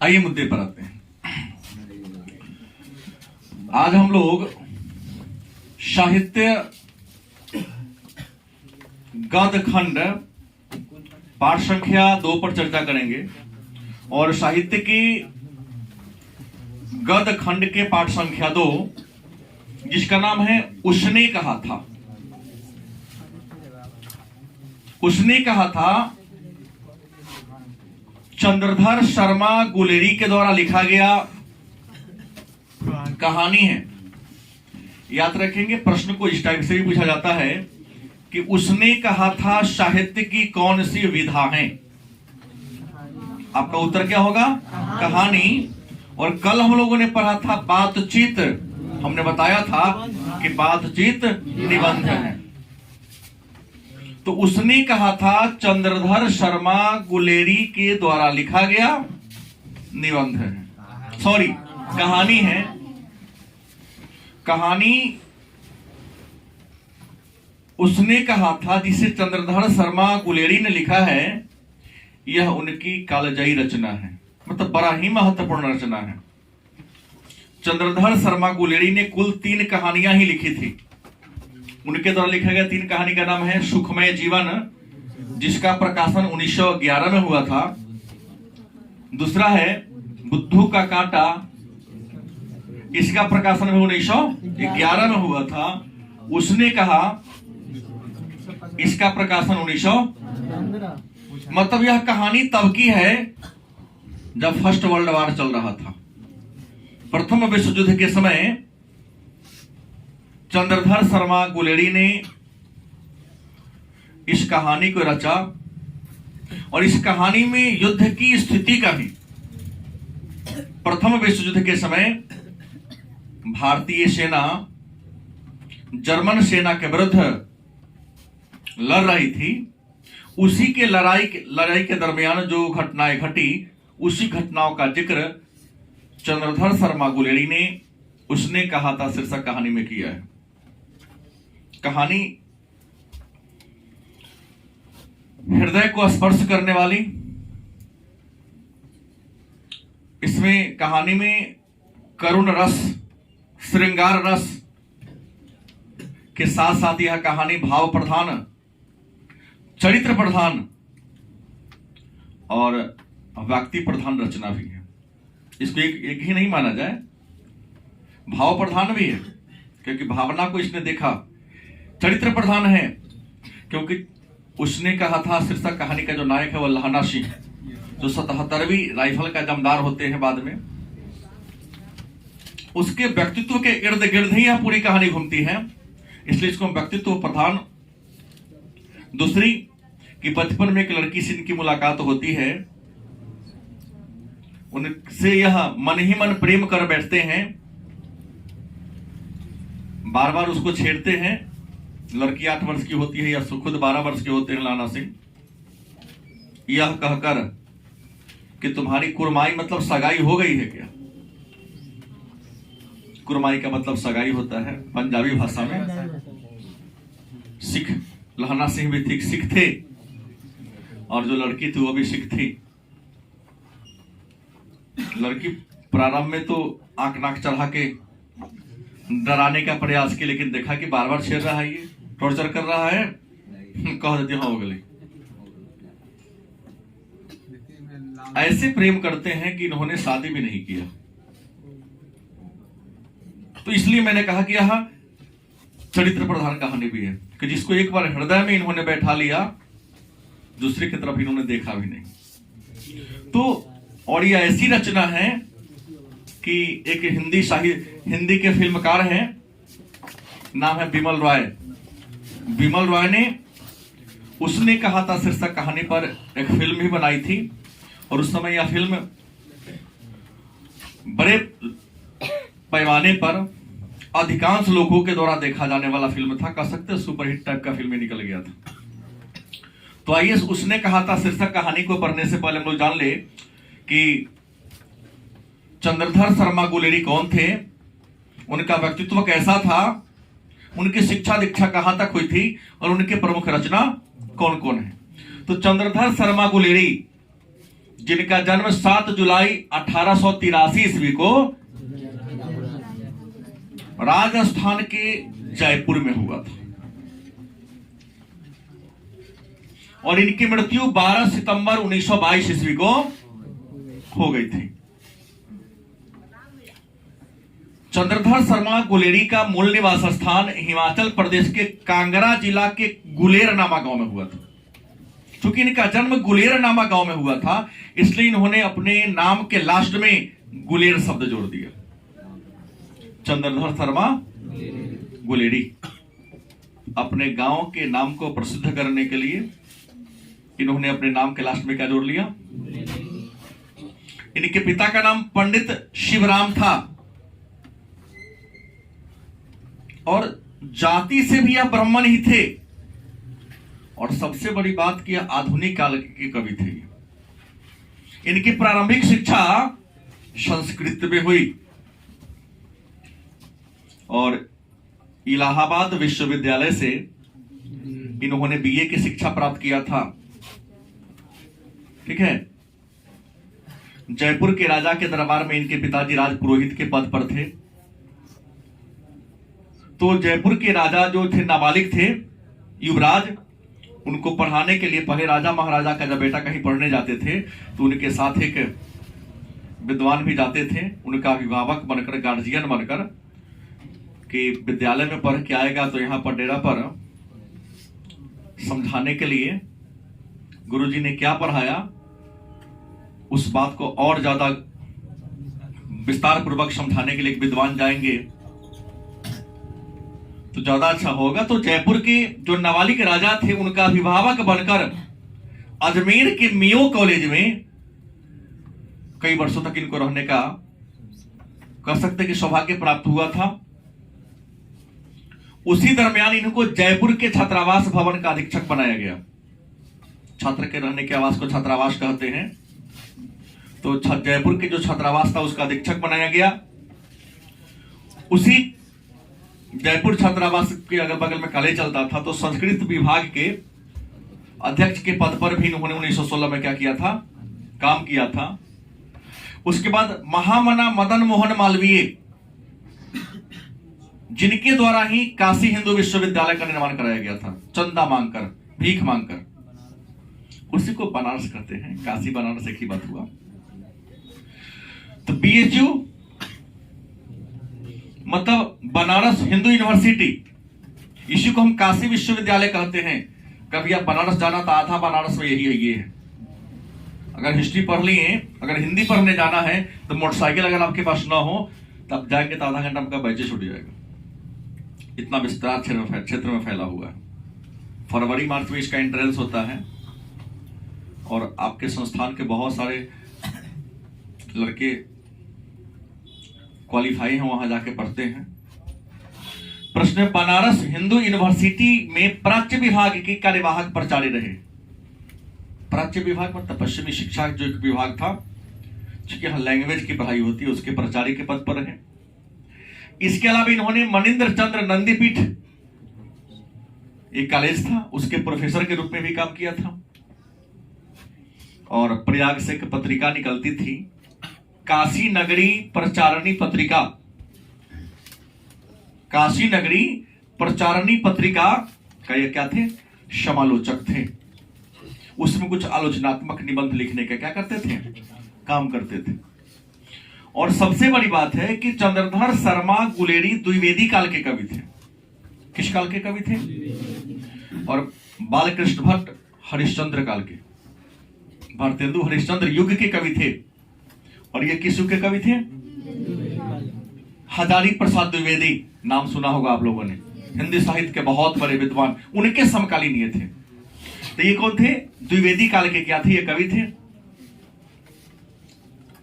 आइए मुद्दे पर आते हैं। आज हम लोग साहित्य गद्य खंड पाठ संख्या 2 पर चर्चा करेंगे और साहित्य की गद्य खंड के पाठ संख्या 2 जिसका नाम है उसने कहा था। उसने कहा था चंद्रधर शर्मा गुलेरी के द्वारा लिखा गया कहानी है। याद रखेंगे, प्रश्न को इस टाइप से भी पूछा जाता है कि उसने कहा था साहित्य की कौन सी विधा है। आपका उत्तर क्या होगा? कहानी। और कल हम लोगों ने पढ़ा था बातचीत। हमने बताया था कि बातचीत निबंध है। तो उसने कहा था चंद्रधर शर्मा गुलेरी के द्वारा लिखा गया निबंध है, सॉरी कहानी है। कहानी उसने कहा था जिसे चंद्रधर शर्मा गुलेरी ने लिखा है, यह उनकी कालजयी रचना है, मतलब बड़ा ही महत्वपूर्ण रचना है। चंद्रधर शर्मा गुलेरी ने कुल 3 कहानियां ही लिखी थी। उनके द्वारा लिखा गया 3 कहानी का नाम है सुखमय जीवन, जिसका प्रकाशन 1911 में हुआ था। दूसरा है बुद्धू का कांटा, इसका प्रकाशन भी 1911 में हुआ था। उसने कहा, इसका प्रकाशन 1915। मतलब यह कहानी तब की है जब फर्स्ट वर्ल्ड वॉर चल रहा था। प्रथम विश्व युद्ध के समय चंद्रधर शर्मा गुलेरी ने इस कहानी को रचा और इस कहानी में युद्ध की स्थिति का भी, प्रथम विश्व युद्ध के समय भारतीय सेना जर्मन सेना के विरुद्ध लड़ रही थी। उसी के लड़ाई के दरमियान जो घटनाएं घटी, उसी घटनाओं का जिक्र चंद्रधर शर्मा गुलेरी ने उसने कहा था शीर्षक कहानी में किया है। कहानी हृदय को स्पर्श करने वाली। इसमें कहानी में करुण रस, श्रृंगार रस के साथ साथ यह कहानी भाव प्रधान, चरित्र प्रधान और व्यक्ति प्रधान रचना भी है। इसको एक ही नहीं माना जाए, भाव प्रधान भी है क्योंकि भावना को इसने देखा। चरित्र प्रधान है क्योंकि उसने कहा था शीर्षक कहानी का जो नायक है वह लहाना सिंह, जो 77वीं राइफल का जमदार होते हैं बाद में। उसके व्यक्तित्व के इर्द गिर्द ही यह पूरी कहानी घूमती है, इसलिए इसको व्यक्तित्व प्रधान। दूसरी कि बचपन में एक लड़की से इनकी मुलाकात होती है, उनसे यह मन ही मन प्रेम कर बैठते हैं, बार बार उसको छेड़ते हैं। लड़की 8 वर्ष की होती है या खुद 12 वर्ष के होते हैं लाना सिंह। यह कहकर कि तुम्हारी कुरमाई मतलब सगाई हो गई है क्या? कुरमाई का मतलब सगाई होता है पंजाबी भाषा में। सिख, लहाना सिंह भी थी, सिख थे, और जो लड़की थी वो भी सिख थी। लड़की प्रारंभ में तो आंख नाक चढ़ा के डराने का प्रयास किया, लेकिन देखा कि बार बार छेड़ रहा है, ये टॉर्चर कर रहा है, कह देती हाँ हो गई। ऐसे प्रेम करते हैं कि इन्होंने शादी भी नहीं किया। तो इसलिए मैंने कहा कि यह चरित्र प्रधान कहानी भी है कि जिसको एक बार हृदय में इन्होंने बैठा लिया, दूसरे की तरफ इन्होंने देखा भी नहीं। तो और यह ऐसी रचना है कि एक हिंदी के फिल्मकार हैं, नाम है बिमल रॉय। बिमल रॉय ने उसने कहा था शीर्षक कहानी पर एक फिल्म भी बनाई थी, और उस समय यह फिल्म बड़े पैमाने पर अधिकांश लोगों के द्वारा देखा जाने वाला फिल्म था। कह सकते सुपरहिट टाइप का फिल्म निकल गया था। तो आइए उसने कहा था शीर्षक कहानी को पढ़ने से पहले हम लोग जान ले कि चंद्रधर शर्मा गुलेरी कौन थे, उनका व्यक्तित्व कैसा था, उनकी शिक्षा दीक्षा कहां तक हुई थी और उनके प्रमुख रचना कौन कौन है। तो चंद्रधर शर्मा गुलेरी जिनका जन्म 7 जुलाई 1883 ईस्वी को राजस्थान के जयपुर में हुआ था और इनकी मृत्यु 12 सितंबर 1922 ईस्वी को हो गई थी। चंद्रधर शर्मा गुलेरी का मूल निवास स्थान हिमाचल प्रदेश के कांगड़ा जिला के गुलेर नामा गांव में हुआ था। चूंकि इनका जन्म गुलेर नामा गांव में हुआ था, इसलिए इन्होंने अपने नाम के लास्ट में गुलेर शब्द जोड़ दिया। चंद्रधर शर्मा गुलेरी अपने गांव के नाम को प्रसिद्ध करने के लिए इन्होंने अपने नाम के लास्ट में क्या जोड़ लिया? इनके पिता का नाम पंडित शिवराम था और जाति से भी यह ब्राह्मण ही थे और सबसे बड़ी बात कि आधुनिक काल के कवि थे। इनकी प्रारंभिक शिक्षा संस्कृत में हुई और इलाहाबाद विश्वविद्यालय से इन्होंने बीए की शिक्षा प्राप्त किया था। ठीक है। जयपुर के राजा के दरबार में इनके पिताजी राजपुरोहित के पद पर थे। तो जयपुर के राजा जो थे, नाबालिग थे, युवराज, उनको पढ़ाने के लिए पहले राजा महाराजा का जब बेटा कहीं पढ़ने जाते थे तो उनके साथ एक विद्वान भी जाते थे, उनका अभिभावक बनकर, गार्जियन बनकर, कि विद्यालय में पढ़ के आएगा तो यहां पर डेरा पर समझाने के लिए गुरुजी ने क्या पढ़ाया उस बात को और ज्यादा विस्तार पूर्वक समझाने के लिए एक विद्वान जाएंगे तो ज्यादा अच्छा होगा। तो जयपुर के जो नाबालिग राजा थे उनका अभिभावक बनकर अजमेर के मियो कॉलेज में कई वर्षों तक इनको रहने का कह सकते कि सौभाग्य प्राप्त हुआ था। उसी दरमियान इनको जयपुर के छात्रावास भवन का अधीक्षक बनाया गया। छात्र के रहने के आवास को छात्रावास कहते हैं। तो जयपुर के जो छात्रावास था उसका अधीक्षक बनाया गया। उसी जयपुर छात्रावास के अगल बगल में कॉलेज चलता था तो संस्कृत विभाग के अध्यक्ष के पद पर भी इन्होंने 1916 में क्या किया था? काम किया था। उसके बाद महामना मदन मोहन मालवीय, जिनके द्वारा ही काशी हिंदू विश्वविद्यालय का निर्माण कराया गया था, चंदा मांगकर, भीख मांगकर, उसी को बनारस कहते हैं। काशी बनारस एक ही बात हुआ। तो बीएचयू मतलब बनारस हिंदू यूनिवर्सिटी, इसी को हम काशी विश्वविद्यालय कहते हैं। कभी आप बनारस जाना तो आधा बनारस में यही है, ये है। अगर हिस्ट्री पढ़ लिए, अगर हिंदी पढ़ने जाना है तो मोटरसाइकिल अगर आपके पास ना हो तब जाएंगे तो आधा घंटा आपका बैचे छूट जाएगा। इतना विस्तार क्षेत्र में फैला हुआ है। फरवरी मार्च में इसका एंट्रेंस होता है और आपके संस्थान के बहुत सारे लड़के क्वालिफाई हैं, वहां जाके पढ़ते हैं। प्रश्न है, बनारस हिंदू यूनिवर्सिटी में प्राच्य विभाग के कार्यवाहक प्राचार्य रहे। प्राच्य विभाग मतलब पश्चिमी शिक्षा जो एक विभाग था, जिसके यहाँ लैंग्वेज की पढ़ाई होती है, उसके प्राचार्य के पद पर रहे। इसके अलावा इन्होंने मनिंद्र चंद्र नंदीपीठ एक कॉलेज था, उसके प्रोफेसर के रूप में भी काम किया था। और प्रयाग से एक पत्रिका निकलती थी, काशी नगरी प्रचारणी पत्रिका। काशी नगरी प्रचारणी पत्रिका का ये क्या थे? समालोचक थे। उसमें कुछ आलोचनात्मक निबंध लिखने का क्या करते थे? काम करते थे। और सबसे बड़ी बात है कि चंद्रधर शर्मा गुलेरी द्विवेदी काल के कवि थे। किस काल के कवि थे? और बालकृष्ण भट्ट हरिश्चंद्र काल के, भारतेंदु हरिश्चंद्र युग के कवि थे। और ये किस युग के कवि थे? हजारी प्रसाद द्विवेदी, नाम सुना होगा आप लोगों ने, हिंदी साहित्य के बहुत बड़े विद्वान, उनके समकालीन ये थे। तो ये कौन थे? द्विवेदी काल के क्या थे? ये कवि थे।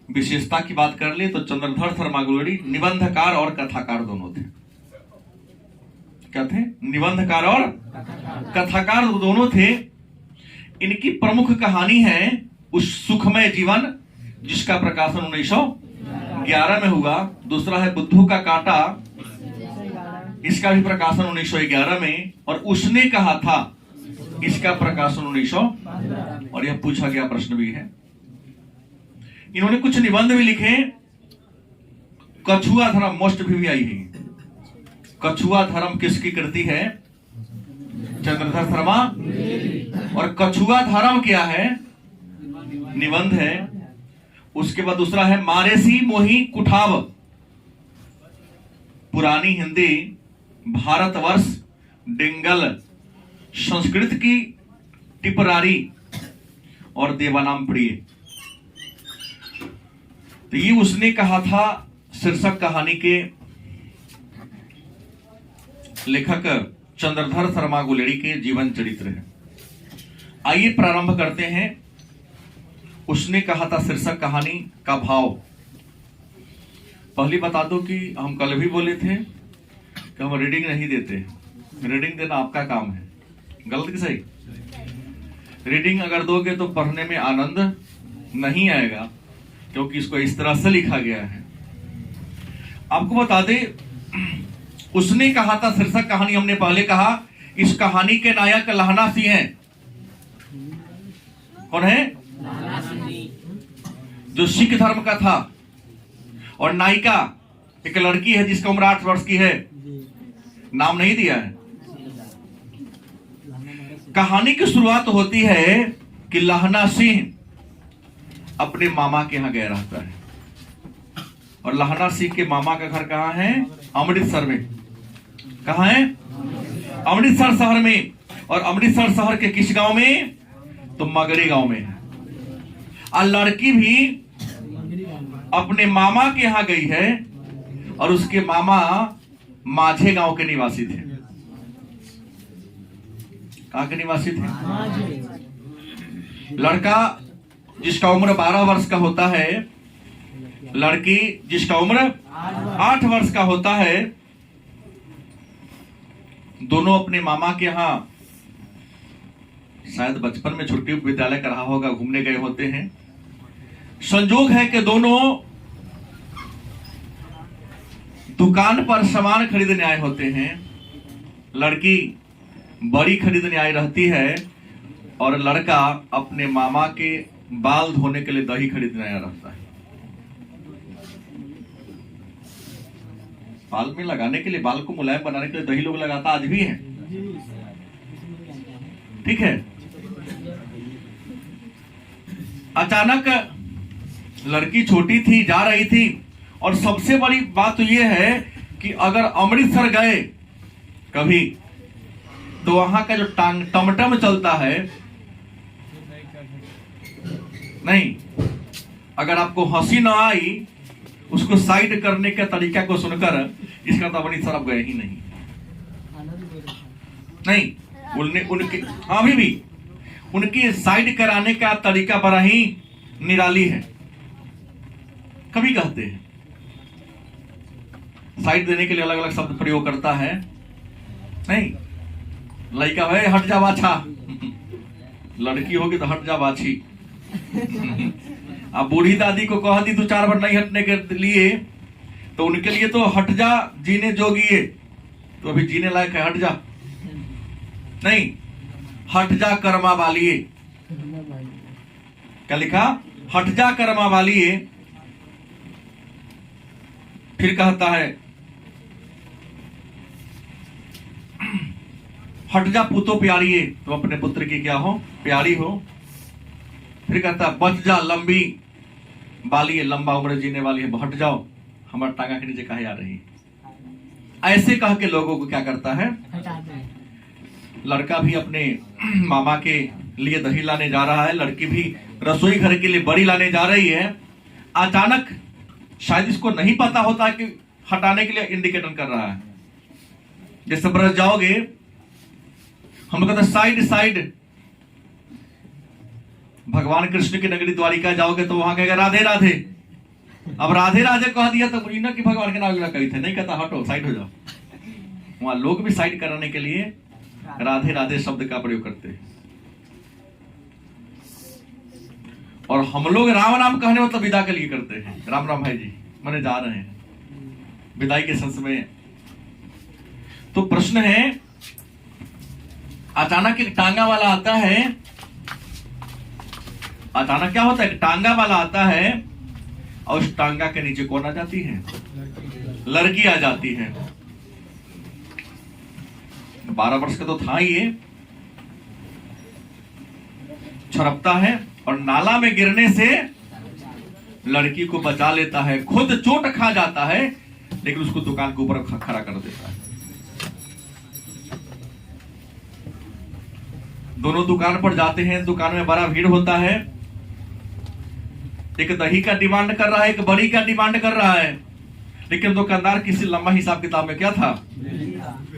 विशेषता की बात कर ले तो चंद्रधर शर्मा गुलेरी निबंधकार और कथाकार दोनों थे। क्या थे? निबंधकार और कथाकार दोनों थे। इनकी प्रमुख कहानी है उस सुखमय जीवन, जिसका प्रकाशन 1911 में हुआ। दूसरा है बुद्धू का कांटा, इसका भी प्रकाशन 1911 में। और उसने कहा था, इसका प्रकाशन 1900। और यह पूछा गया प्रश्न भी है इन्होंने कुछ निबंध भी लिखे। कछुआ धर्म मोस्ट भी आई है। कछुआ धर्म किसकी कृति है? चंद्रधर शर्मा। और कछुआ धर्म क्या है? निबंध है। उसके बाद दूसरा है मारेसी मोही कुठाव, पुरानी हिंदी भारतवर्ष डिंगल संस्कृत की टिपरारी और देवानाम प्रिय। तो ये उसने कहा था शीर्षक कहानी के लेखक चंद्रधर शर्मा गुलेरी के जीवन चरित्र है। आइए प्रारंभ करते हैं। उसने कहा था शीर्षक कहानी का भाव। पहले बता दो कि हम कल भी बोले थे कि हम रीडिंग नहीं देते। रीडिंग देना आपका काम है। गलत कि सही? रीडिंग अगर दोगे तो पढ़ने में आनंद नहीं आएगा, क्योंकि इसको इस तरह से लिखा गया है। आपको बता दे, उसने कहा था शीर्षक कहानी। हमने पहले कहा इस कहानी के नायक लहना सिंह हैं। कौन है? जो सिख धर्म का था। और नायिका एक लड़की है जिसकी उम्र 8 वर्ष की है। नाम नहीं दिया है। कहानी की शुरुआत होती है कि लहना सिंह अपने मामा के यहां गया रहता है। और लहना सिंह के मामा का घर कहां है? अमृतसर में। कहां है? अमृतसर शहर में। और अमृतसर शहर के किस गांव में? तो मगरी गांव में है। और लड़की भी अपने मामा के यहां गई है। और उसके मामा माझे गांव के निवासी थे। कहां के निवासी थे? लड़का जिसका उम्र 12 वर्ष का होता है, लड़की जिसका उम्र 8 वर्ष का होता है, दोनों अपने मामा के यहां शायद बचपन में छुट्टी विद्यालय कर रहा होगा, घूमने गए होते हैं। संजोग है कि दोनों दुकान पर सामान खरीदने आए होते हैं। लड़की बड़ी खरीदने आई रहती है और लड़का अपने मामा के बाल धोने के लिए दही खरीदने आया रहता है। बाल में लगाने के लिए, बाल को मुलायम बनाने के लिए दही लोग लगाता आज भी है। ठीक है। अचानक लड़की छोटी थी, जा रही थी। और सबसे बड़ी बात तो यह है कि अगर अमृतसर गए कभी तो वहां का जो टमटम चलता है, नहीं, अगर आपको हंसी ना आई उसको साइड करने के तरीका को सुनकर इसका तो अमृतसर आप गए ही नहीं। नहीं, उनके अभी भी उनकी साइड कराने का तरीका बड़ा ही निराली है। कभी कहते हैं साइड देने के लिए अलग अलग शब्द प्रयोग करता है। नहीं, लड़का है हट जा बाछा, लड़की होगी तो हट जा बाछी। अब बूढ़ी दादी को कह दी 2-4 बार नहीं हटने के लिए, तो उनके लिए तो हट जा जीने जोगिए, तो अभी जीने लायक है, हट जा। नहीं, हट जा कर्मा वालिए। क्या लिखा? हट जा कर्मा वालिए। फिर कहता है हट जा पुतो प्यारिये, तो अपने पुत्र की क्या हो? प्यारी हो। फिर कहता है बच जा लंबी बाली, लंबा उम्र जीने वाली है, हट जाओ, हमारा टांगा के नीचे काहे आ रही है। ऐसे कह के लोगों को क्या करता है? लड़का भी अपने मामा के लिए दही लाने जा रहा है, लड़की भी रसोई घर के लिए बड़ी लाने जा रही है। अचानक शायद इसको नहीं पता होता कि हटाने के लिए इंडिकेटर कर रहा है। जैसे बरस जाओगे, हम कहते हैं साइड साइड। भगवान कृष्ण की नगरी द्वारिका जाओगे तो वहां कहेगा राधे राधे। अब राधे राधे कह दिया तो बुझी ना कि भगवान के नाम कही थे, नहीं कहता हटो साइड हो जाओ। वहां लोग भी साइड कराने के लिए राधे राधे शब्द का प्रयोग करते हैं। और हम लोग राम राम कहने मतलब विदा के लिए करते हैं। राम राम भाई जी, मैंने जा रहे हैं विदाई के संस में। तो प्रश्न है, अचानक एक टांगा वाला आता है। अचानक क्या होता है? टांगा वाला आता है और उस टांगा के नीचे कौन आ जाती है? लड़की आ जाती है। 12 वर्ष का तो था ही ये, छरपता है और नाला में गिरने से लड़की को बचा लेता है, खुद चोट खा जाता है, लेकिन उसको दुकान के ऊपर खड़ा कर देता है। दोनों दुकान पर जाते हैं, दुकान में बड़ा भीड़ होता है। एक दही का डिमांड कर रहा है, एक बड़ी का डिमांड कर रहा है, लेकिन दुकानदार किसी लंबा हिसाब किताब में क्या था?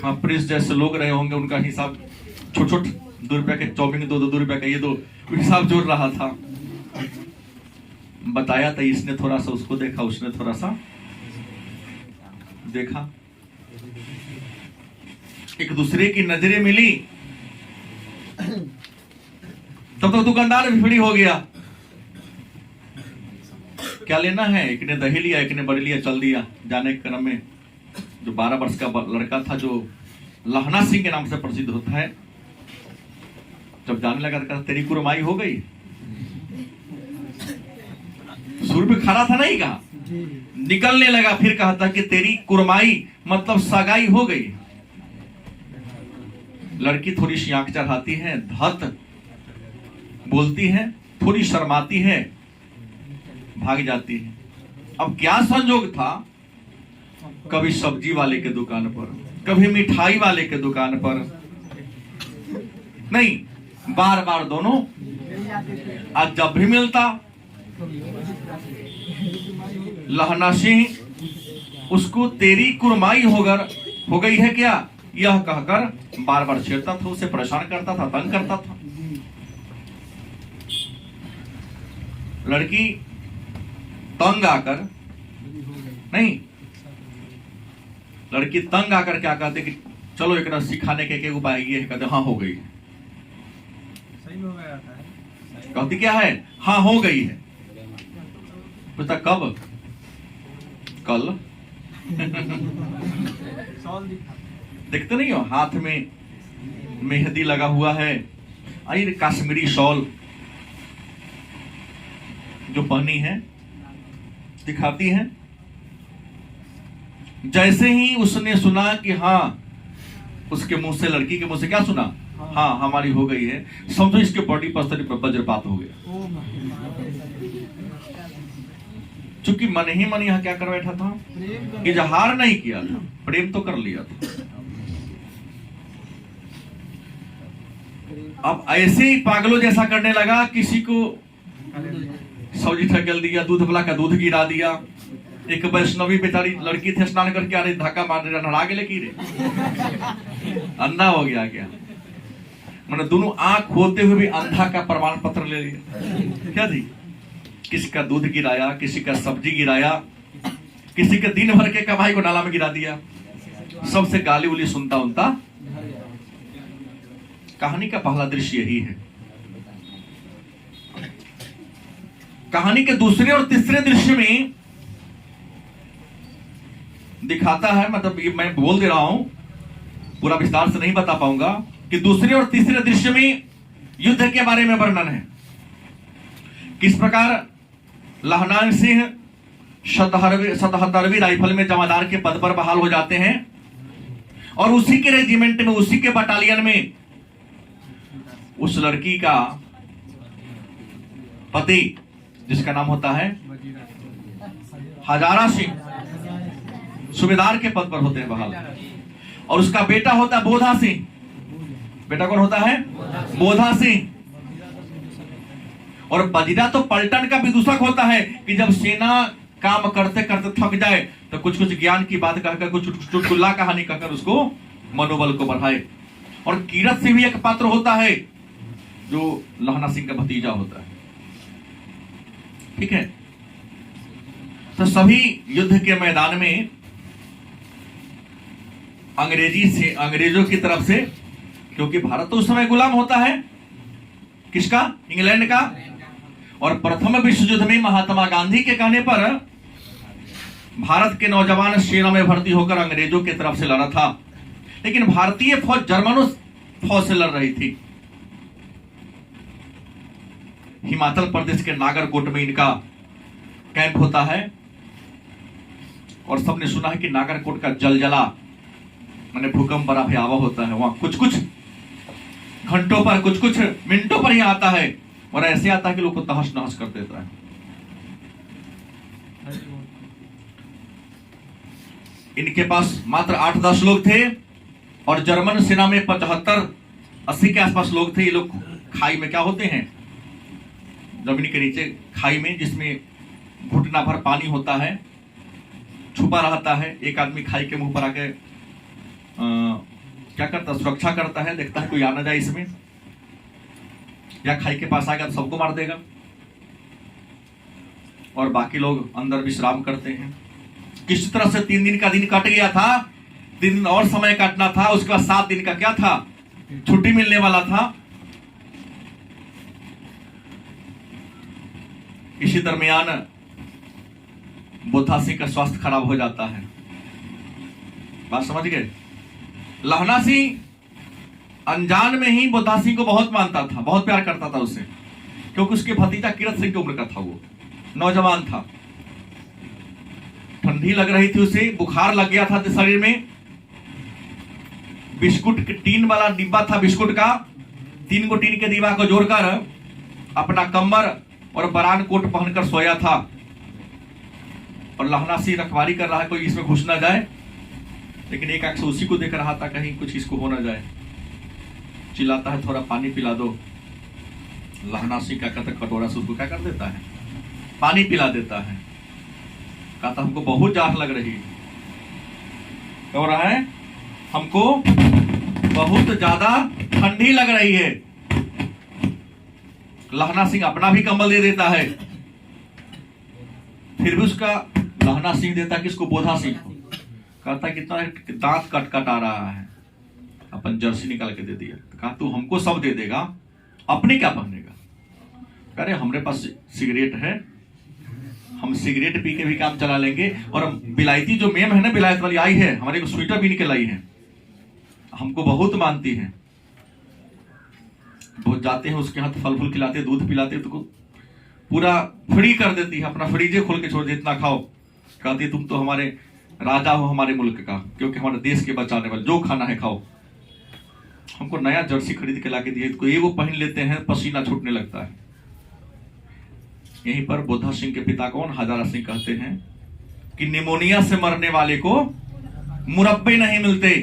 हाँ, प्रिंस जैसे लोग रहे होंगे, उनका हिसाब छोट छोट 2 रुपए के चाउमीन, 2 रुपए का ये दो हिसाब जोड़ रहा था। बताया था, इसने थोड़ा सा उसको देखा, उसने थोड़ा सा देखा, एक दूसरे की नजरें मिली, तब तो दुकानदार भी फ्री हो गया। क्या लेना है? एक ने दही लिया, एक ने बड़ी लिया, चल दिया। जाने के क्रम में जो 12 वर्ष का लड़का था, जो लहना सिंह के नाम से प्रसिद्ध होता है, जब जाने लगा तो तेरी कुरमाई हो गई। सुर पे खड़ा था, नहीं कहा, निकलने लगा, फिर कहा था कि तेरी कुरमाई मतलब सगाई हो गई। लड़की थोड़ी सी आंख चढ़ाती है, धत बोलती है, थोड़ी शर्माती है, भाग जाती है। अब क्या संजोग था, कभी सब्जी वाले के दुकान पर, कभी मिठाई वाले के दुकान पर, नहीं, बार बार दोनों। आज जब भी मिलता, लहना सिंह उसको तेरी कुरमाई हो गई है क्या, यह कहकर बार बार छेड़ता था, उसे परेशान करता था, तंग करता था। लड़की तंग आकर, नहीं, लड़की तंग आकर क्या कहते कि चलो एक सिखाने के उपाय ये है। कहते हाँ हो गई। सही हो गया है। कहती क्या है? हाँ हो गई है। पूछता कब? कल। देखते नहीं हो, हाथ में मेहंदी लगा हुआ है, अरे कश्मीरी शॉल जो पहनी है, दिखाती है। जैसे ही उसने सुना कि हाँ, उसके मुंह से, लड़की के मुंह से क्या सुना? हाँ हमारी हो गई है, समझो इसके बॉडी पर वज्रपात हो गया। चूंकि मन ही मन यहां क्या कर बैठा था, इजहार नहीं किया था, प्रेम तो कर लिया था। अब ऐसे ही पागलों जैसा करने लगा, किसी को सब्जी ठकेल दिया, दूध वाला का दूध गिरा दिया। एक वैष्णवी बेचारी लड़की थी, स्नान करके आ रही, धक्का मार रही, नहा के लेके अंधा हो गया क्या? मैंने दोनों आंख खोलते हुए भी अंधा का प्रमाण पत्र ले लिया। क्या थी? किसी का दूध गिराया, किसी का सब्जी गिराया, किसी के दिन भर के कमाई को नाला में गिरा दिया, सबसे गाली उली सुनता उनता। कहानी का पहला दृश्य यही है। कहानी के दूसरे और तीसरे दृश्य में दिखाता है, मतलब ये मैं बोल दे रहा हूं, पूरा विस्तार से नहीं बता पाऊंगा, कि दूसरे और तीसरे दृश्य में युद्ध के बारे में वर्णन है। किस प्रकार लहना सिंह 77वीं राइफल में जमादार के पद पर बहाल हो जाते हैं, और उसी के रेजिमेंट में, उसी के बटालियन में उस लड़की का पति, जिसका नाम होता है हजारा सिंह, सूबेदार के पद पर होते हैं बहाल, और उसका बेटा होता है बोधा सिंह। बेटा कौन होता है? बोधा सिंह। और बजीरा तो पलटन का विदूषक होता है कि जब सेना काम करते करते थक जाए तो कुछ कुछ ज्ञान की बात कहकर, कुछ चुटकुला कहानी कहकर उसको मनोबल को बढ़ाए। और कीरत से भी एक पात्र होता है जो लहना सिंह का भतीजा होता है। ठीक है, तो सभी युद्ध के मैदान में अंग्रेजों की तरफ से, क्योंकि भारत तो उस समय गुलाम होता है किसका? इंग्लैंड का। और प्रथम विश्व युद्ध में महात्मा गांधी के कहने पर भारत के नौजवान सेना में भर्ती होकर अंग्रेजों की तरफ से लड़ा था, लेकिन भारतीय फौज जर्मनों फौज से लड़ रही थी। हिमाचल प्रदेश के नागरकोट में इनका कैंप होता है और सबने सुना है कि नागरकोट का जलजला माने भूकंप बड़ा भयावह होता है। वहां कुछ कुछ घंटों पर, कुछ कुछ मिनटों पर ही आता है और ऐसे आता है कि लोग को तहस नहस कर देता है। इनके पास मात्र 8-10 लोग थे और जर्मन सेना में 75-80 के आसपास लोग थे। ये लोग खाई में क्या होते हैं, जमीन के नीचे खाई में, जिसमें घुटना भर पानी होता है, छुपा रहता है। एक आदमी खाई के मुंह पर आके क्या करता, सुरक्षा करता है, देखता है कोई आ ना जाए इसमें, या खाई के पास आएगा तो सबको मार देगा। और बाकी लोग अंदर विश्राम करते हैं। किस तरह से 3 दिन का दिन कट गया था, 3 दिन और समय काटना था, उसके बाद 7 दिन का क्या था, छुट्टी मिलने वाला था। इसी दरमियान बोथा सिंह का स्वास्थ्य खराब हो जाता है। बात समझ गए? लहना सिंह अनजान में ही बोथा सिंह को बहुत मानता था, बहुत प्यार करता था उससे, क्योंकि उसके भतीजा किरत सिंह की उम्र का था, वो नौजवान था। ठंडी लग रही थी उसे, बुखार लग गया था शरीर में। बिस्कुट के टीन वाला डिब्बा था, बिस्कुट का 3 गो टीन के डिब्बा को जोड़कर अपना कम्बर और बरान कोट पहनकर सोया था। और लहना सिंह रखवाली कर रहा है, कोई इसमें घुस ना जाए, लेकिन एक आंख से उसी को देख रहा था, कहीं कुछ इसको हो ना जाए। चिल्लाता है, थोड़ा पानी पिला दो। लहना सिंह क्या कहता है, कटोरा से उसको क्या कर देता है, पानी पिला देता है। कहता हमको बहुत प्यास लग रही है, क्या हो रहा है, हमको बहुत ज्यादा ठंडी लग रही है। लहना सिंह अपना भी कंबल दे देता है, फिर भी उसका लहना सिंह देता है किसको, बोधा सिंह को। कहता है कितना दांत कट आ रहा है, अपन जर्सी निकाल के दे दिया। कहा तू हमको सब दे देगा, अपने क्या पहनेगा? कह रहे हमरे पास सिगरेट है, हम सिगरेट पी के भी काम चला लेंगे। और बिलायती जो मेम है ना, बिलायत वाली आई है, हमारे को स्वेटर भी के लाई है, हमको बहुत मानती है। बहुत जाते हैं उसके हाथ, फल फूल खिलाते, दूध पिलाते, तो पूरा फ्री कर देती है, अपना फ्रीजे खोल के छोड़ दे, इतना खाओ। कहती तुम तो हमारे राजा हो हमारे मुल्क का, क्योंकि हमारे देश के बचाने वाले, जो खाना है खाओ। हमको नया जर्सी खरीद के लाके दिए, तो ये वो पहन लेते हैं, पसीना छूटने लगता है। यहीं पर बोधा सिंह के पिता कौन, हजारा सिंह कहते हैं कि निमोनिया से मरने वाले को मुरब्बे नहीं मिलते।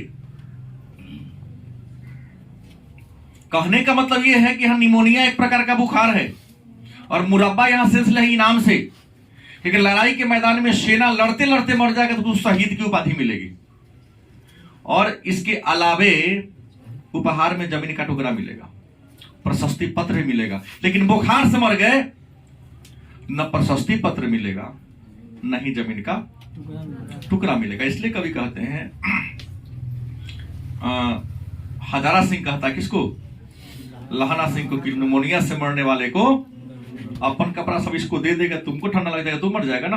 कहने का मतलब यह है कि हाँ, निमोनिया एक प्रकार का बुखार है और मुरब्बा यहां सिलसिला है इनाम से, क्योंकि लड़ाई के मैदान में सेना लड़ते लड़ते मर जाएगा तो शहीद की उपाधि मिलेगी, और इसके अलावे उपहार में जमीन का टुकड़ा मिलेगा, प्रशस्ति पत्र मिलेगा। लेकिन बुखार से मर गए, न प्रशस्ति पत्र मिलेगा, न ही जमीन का टुकड़ा मिलेगा। इसलिए कवि कहते हैं, हजारा सिंह कहता किसको, लहना सिंह को, कि निमोनिया से मरने वाले को अपन कपड़ा सब इसको दे देगा, तुमको ठंडा लग जाएगा, तुम मर जाएगा ना,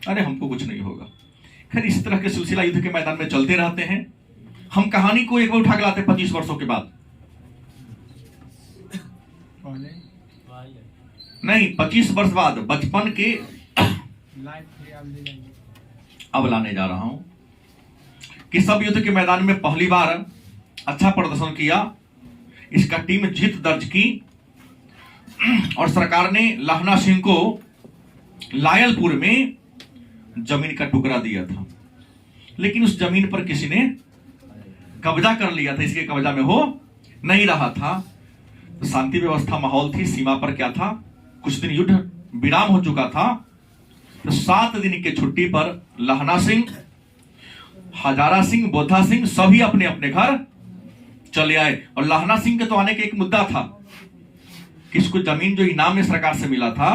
अरे हमको कुछ नहीं होगा। खैर इस तरह के सिलसिला युद्ध के मैदान में चलते रहते हैं। हम कहानी को एक बार उठा के लाते 25 वर्षों के बाद, नहीं 25 वर्ष बाद, बचपन के अब लाने जा रहा हूं कि सब युद्ध के मैदान में पहली बार अच्छा प्रदर्शन किया, इसका टीम जीत दर्ज की और सरकार ने लहना सिंह को लायलपुर में जमीन का टुकड़ा दिया था। लेकिन उस जमीन पर किसी ने कब्जा कर लिया था, इसके कब्जा में हो नहीं रहा था। तो शांति व्यवस्था माहौल थी, सीमा पर क्या था, कुछ दिन युद्ध विराम हो चुका था। तो 7 दिन की छुट्टी पर लहना सिंह, हजारा सिंह, बोधा सिंह सभी अपने अपने घर चले आए। और लहना सिंह के तो आने का एक मुद्दा था, किसको जमीन जो इनाम में सरकार से मिला था,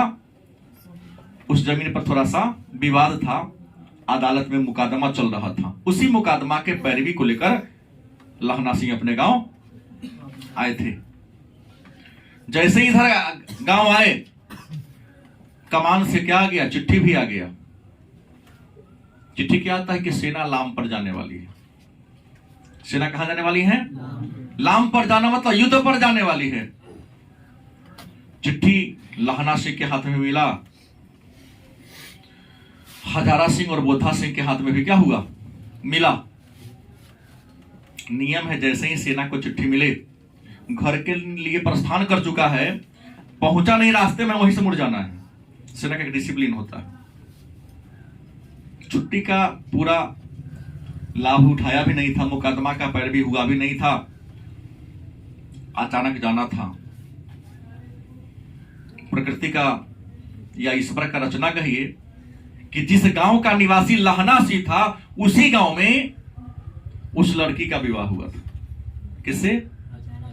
उस जमीन पर थोड़ा सा विवाद था, अदालत में मुकदमा चल रहा था। उसी मुकदमा के पैरवी को लेकर लहना सिंह अपने गांव आए थे। जैसे ही इधर गांव आए, कमान से क्या आ गया, चिट्ठी भी आ गया। चिट्ठी क्या आता है कि सेना लाम पर जाने वाली है। सेना कहां जाने वाली है, लाम पर जाना मतलब युद्ध पर जाने वाली है। चिट्ठी लहना सिंह के हाथ में मिला, हजारा सिंह और बोधा सिंह के हाथ में भी क्या हुआ, मिला। नियम है जैसे ही सेना को चिट्ठी मिले, घर के लिए प्रस्थान कर चुका है, पहुंचा नहीं रास्ते में, वहीं से मुड़ जाना है। सेना का एक डिसिप्लिन होता है। छुट्टी का पूरा लाभ उठाया भी नहीं था, मुकदमा का पैरवी हुआ भी नहीं था, अचानक जाना था। प्रकृति का या ईश्वर का रचना कहिए कि जिस गांव का निवासी लहना सी था, उसी गांव में उस लड़की का विवाह हुआ था। किससे?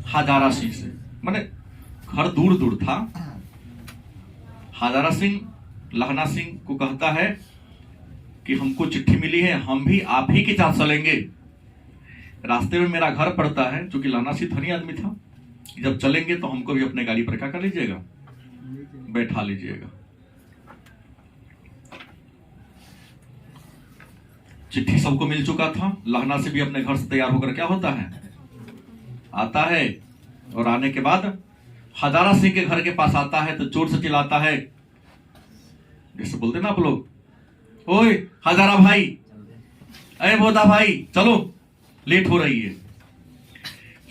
हजारा सिंह से। माने घर दूर दूर था। हजारा सिंह लहना सिंह को कहता है कि हमको चिट्ठी मिली है, हम भी आप ही के साथ चलेंगे। रास्ते में मेरा घर पड़ता है, क्योंकि लहना सिंह धनी आदमी था। जब चलेंगे तो हमको भी अपने गाड़ी पर क्या कर लीजिएगा, बैठा लीजिएगा। चिट्ठी सबको मिल चुका था। लहना से भी अपने घर से तैयार होकर क्या होता है, आता है। और आने के बाद हजारा सिंह के घर के पास आता है तो जोर से चिल्लाता है, जैसे बोलते ना आप लोग, ओए हजारा भाई, अरे बोधा भाई, चलो लेट हो रही है।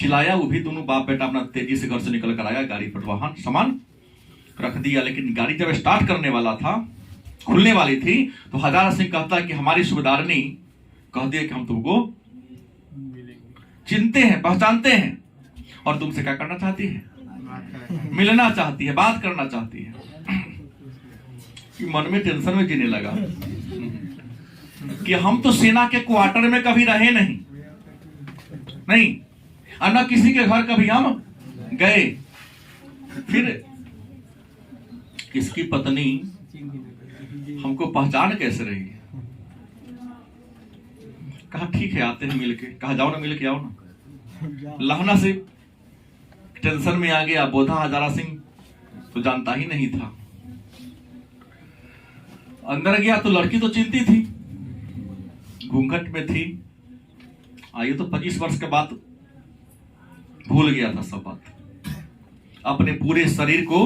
चिल्लाया। वो भी दोनों बाप बेटा अपना तेजी से घर से निकल कर आया, गाड़ी पर वाहन सामान रख दिया। लेकिन गाड़ी जब स्टार्ट करने वाला था, खुलने वाली थी, तो हजारा सिंह कहता है कि हमारी सूबेदारनी कह दिया कि हम तुमको चिनते हैं, पहचानते हैं, और तुमसे क्या करना चाहती है, मिलना चाहती है, बात करना चाहती है। कि मन में टेंशन में जीने लगा कि हम तो सेना के क्वार्टर में कभी रहे नहीं, और न किसी के घर कभी हम गए। फिर इसकी पत्नी हमको पहचान कैसे रही है? कहा ठीक है, आते हैं मिलके। कहा जाओ ना, मिलके आओ ना। लहना से टेंशन में आ गया। बोधा हजारा सिंह तो जानता ही नहीं था। अंदर गया तो लड़की तो चिंती थी, घूंघट में थी। आइए तो 25 वर्ष के बाद भूल गया था सब बात। अपने पूरे शरीर को,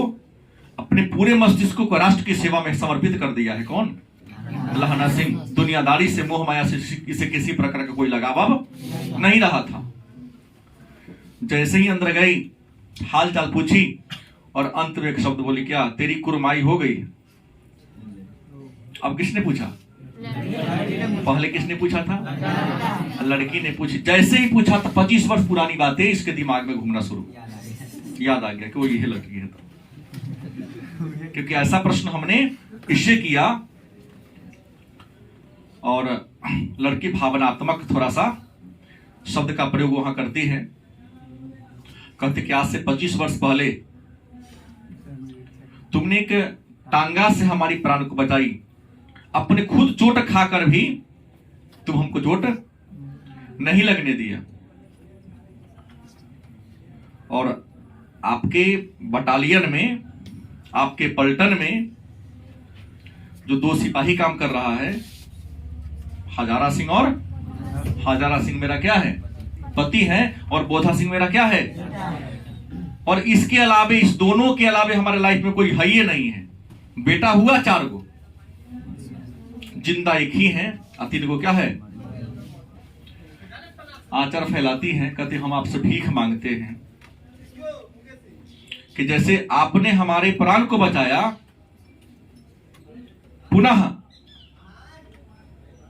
अपने पूरे मस्तिष्क को राष्ट्र की सेवा में समर्पित कर दिया है। कौन? लहना सिंह। दुनियादारी से, मोह माया से इसे किसी प्रकार का कोई लगाव अब नहीं रहा था। जैसे ही अंदर गई, हाल चाल पूछी और अंत में एक शब्द बोली, क्या तेरी कुरमाई हो गई? अब किसने पूछा? पहले किसने पूछा था? लड़की ने पूछी। जैसे ही पूछा तो 25 वर्ष पुरानी बातें इसके दिमाग में घूमना शुरू, याद आ गया कि वो यही लड़की है। क्योंकि ऐसा प्रश्न हमने इससे किया, और लड़की भावनात्मक थोड़ा सा शब्द का प्रयोग वहां करती है। कहते कि आज से 25 वर्ष पहले तुमने एक टांगा से हमारी प्राण को बचाई, अपने खुद चोट खाकर भी तुम हमको चोट नहीं लगने दिया। और आपके बटालियन में, आपके पलटन में जो 2 सिपाही काम कर रहा है, हजारा सिंह और हजारा सिंह मेरा क्या है, पति है, और बोधा सिंह मेरा क्या है। और इसके अलावे, इस दोनों के अलावे हमारे लाइफ में कोई है ही नहीं है। बेटा हुआ 4 गो, जिंदा एक ही है, 3 गो क्या है, आचर फैलाती हैं। कहते हम आपसे भीख मांगते हैं कि जैसे आपने हमारे प्राण को बचाया, पुनः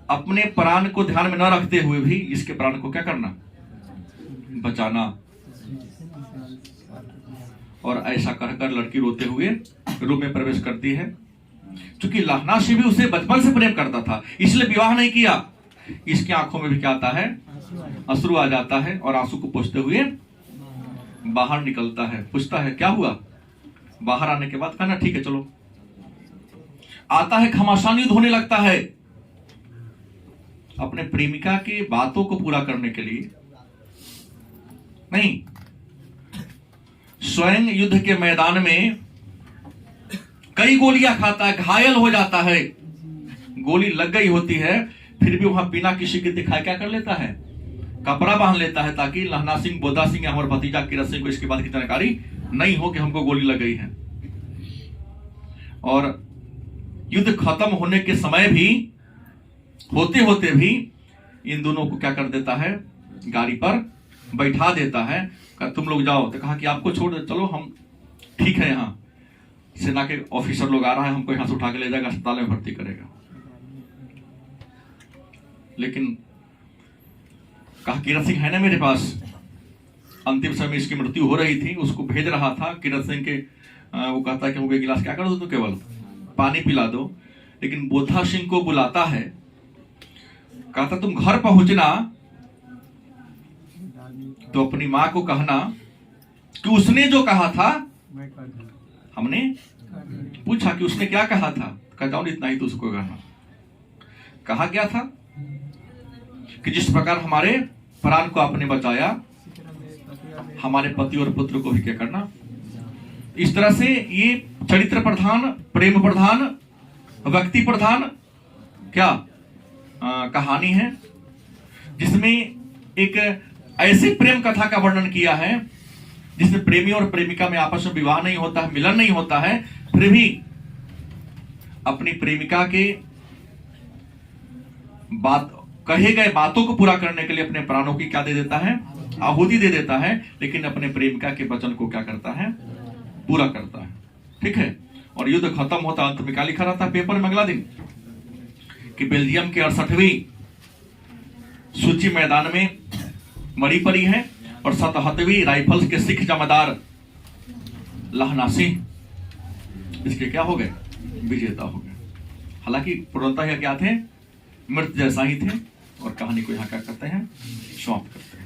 अपने प्राण को ध्यान में न रखते हुए भी इसके प्राण को क्या करना, बचाना। और ऐसा कहकर लड़की रोते हुए रूम में प्रवेश करती है। क्योंकि लहना से भी उसे बचपन से प्रेम करता था, इसलिए विवाह नहीं किया। इसकी आंखों में भी क्या आता है, अश्रु आ जाता है, और आंसू को पोंछते हुए बाहर निकलता है। पूछता है क्या हुआ? बाहर आने के बाद कहना ठीक है चलो। आता है, घमासान युद्ध होने लगता है अपने प्रेमिका की बातों को पूरा करने के लिए। नहीं, स्वयं युद्ध के मैदान में कई गोलियां खाता है, घायल हो जाता है, गोली लग गई होती है, फिर भी वहां बिना किसी के दिखाए क्या कर लेता है, कपड़ा बांध लेता है, ताकि लहना सिंह, बोधा सिंह या हमारे भतीजा किरत सिंह को इसके बाद की जानकारी नहीं हो कि हमको गोली लग गई है। और युद्ध खत्म होने के समय भी, होते होते भी इन दोनों को क्या कर देता है, गाड़ी पर बैठा देता है। कहा तुम लोग जाओ। तो कहा कि आपको छोड़ दे, चलो हम ठीक है, यहाँ सेना के ऑफिसर लोग आ रहा है, हमको यहाँ से उठा के ले जाएगा, अस्पताल में भर्ती करेगा। लेकिन कहा किरण सिंह है ना मेरे पास, अंतिम समय इसकी मृत्यु हो रही थी, उसको भेज रहा था किरण सिंह के। वो कहता है कि मुझे गिलास क्या कर दो, तो केवल पानी पिला दो। लेकिन बोधा सिंह को बुलाता है, कहता तुम घर पहुंचना तो अपनी मां को कहना कि उसने जो कहा था, हमने पूछा कि उसने क्या कहा था, कहा जाओ इतना ही तो उसको कहना। कहा क्या था कि जिस प्रकार हमारे प्राण को आपने बचाया, हमारे पति और पुत्र को भी क्या करना। इस तरह से ये चरित्र प्रधान, प्रेम प्रधान, व्यक्ति प्रधान क्या कहानी है, जिसमें एक ऐसी प्रेम कथा का वर्णन किया है जिसमें प्रेमी और प्रेमिका में आपस में विवाह नहीं होता है, मिलन नहीं होता है, फिर भी अपनी प्रेमिका के बात, कहे गए बातों को पूरा करने के लिए अपने प्राणों की क्या दे देता है, आहुति दे देता है। लेकिन अपने प्रेमिका के वचन को क्या करता है, पूरा करता है। ठीक है। और युद्ध खत्म होता, अंत में क्या लिखा रहता है पेपर में अगला दिन कि बेल्जियम के 68वीं सूची मैदान में मरी पड़ी है और 77वीं राइफल्स के सिख जमादार लहना सिंह इसके क्या हो गए, विजेता हो गए। हालांकि पूर्णतः क्या थे, मृत जैसा ही थे। और कहानी को यहाँ क्या करते हैं, समाप्त करते हैं।